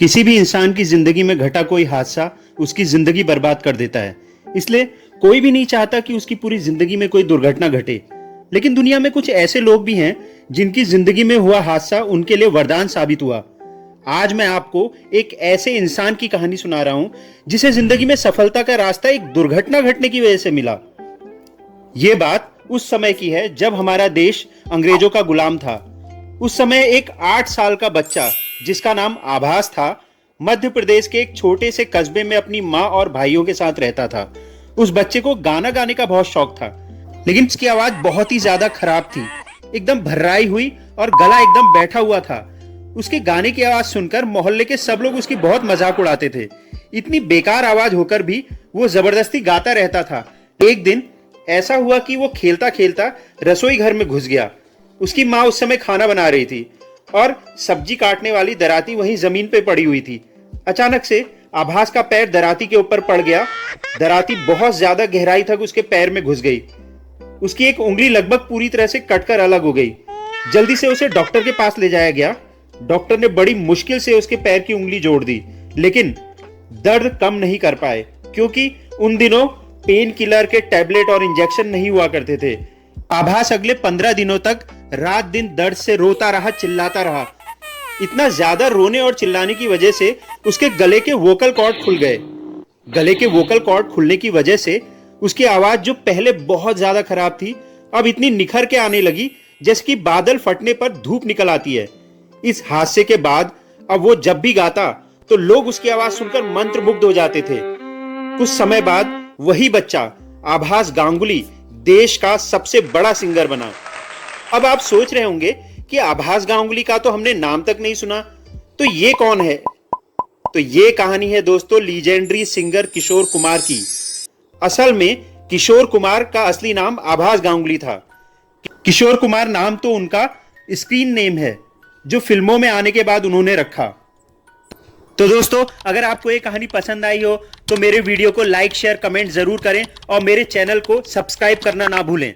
किसी भी इंसान की जिंदगी में घटा कोई हादसा उसकी जिंदगी बर्बाद कर देता है। इसलिए कोई भी नहीं चाहता कि उसकी पूरी जिंदगी में कोई दुर्घटना घटे। लेकिन दुनिया में कुछ ऐसे लोग भी हैं जिनकी जिंदगी में हुआ हादसा उनके लिए वरदान साबित हुआ। आज मैं आपको एक ऐसे इंसान की कहानी सुना रहा हूं जिसे जिंदगी में सफलता का रास्ता एक दुर्घटना घटने की वजह से मिला। यह बात उस समय की है जब हमारा देश अंग्रेजों का गुलाम था। उस समय एक 8 साल का बच्चा जिसका नाम आभास था, मध्य प्रदेश के एक छोटे से कस्बे में अपनी माँ और भाइयों के साथ रहता था। उस बच्चे को गाना गाने का बहुत शौक था, लेकिन उसकी आवाज बहुत ही ज्यादा खराब थी, एकदम भर्राई हुई और गला एकदम बैठा हुआ था। उसके गाने की आवाज सुनकर मोहल्ले के सब लोग उसकी बहुत मजाक उड़ाते थे। इतनी बेकार आवाज होकर भी वो जबरदस्ती गाता रहता था। एक दिन ऐसा हुआ कि वो खेलता खेलता रसोई घर में घुस गया। उसकी माँ उस समय खाना बना रही थी और सब्जी काटने वाली दराती वहीं जमीन पे पड़ी हुई थी। अचानक से आभास का पैर दराती के ऊपर पड़ गया। दराती बहुत ज्यादा गहराई तक उसके पैर में घुस गई। उसकी एक उंगली लगभग पूरी तरह से कटकर अलग हो गई। जल्दी से उसे डॉक्टर के पास ले जाया गया। डॉक्टर ने बड़ी मुश्किल से उसके पैर की उंगली जोड़ दी, लेकिन दर्द कम नहीं कर पाए क्योंकि उन दिनों पेन किलर के टैबलेट और इंजेक्शन नहीं हुआ करते थे। आभास अगले 15 दिनों तक रात दिन दर्द से रोता रहा, चिल्लाता रहा। इतना ज्यादा रोने और चिल्लाने की वजह से उसके गले के वोकल कॉर्ड खुल गए। गले के वोकल कॉर्ड खुलने की वजह से उसकी आवाज जो पहले बहुत ज्यादा खराब थी, अब इतनी निखर के आने लगी जैसे कि बादल फटने पर धूप निकल आती है। इस हादसे के बाद अब वो जब भी गाता तो लोग उसकी आवाज सुनकर मंत्रमुग्ध हो जाते थे। कुछ समय बाद वही बच्चा आभास गांगुली देश का सबसे बड़ा सिंगर बना। अब आप सोच रहे होंगे कि आभास गांगुली का तो हमने नाम तक नहीं सुना, तो ये कौन है? तो ये कहानी है दोस्तों लीजेंडरी सिंगर किशोर कुमार की। असल में किशोर कुमार का असली नाम आभास गांगुली था। किशोर कुमार नाम तो उनका स्क्रीन नेम है जो फिल्मों में आने के बाद उन्होंने रखा। तो दोस्तों, अगर आपको ये कहानी पसंद आई हो तो मेरे वीडियो को लाइक, शेयर, कमेंट जरूर करें और मेरे चैनल को सब्सक्राइब करना ना भूलें।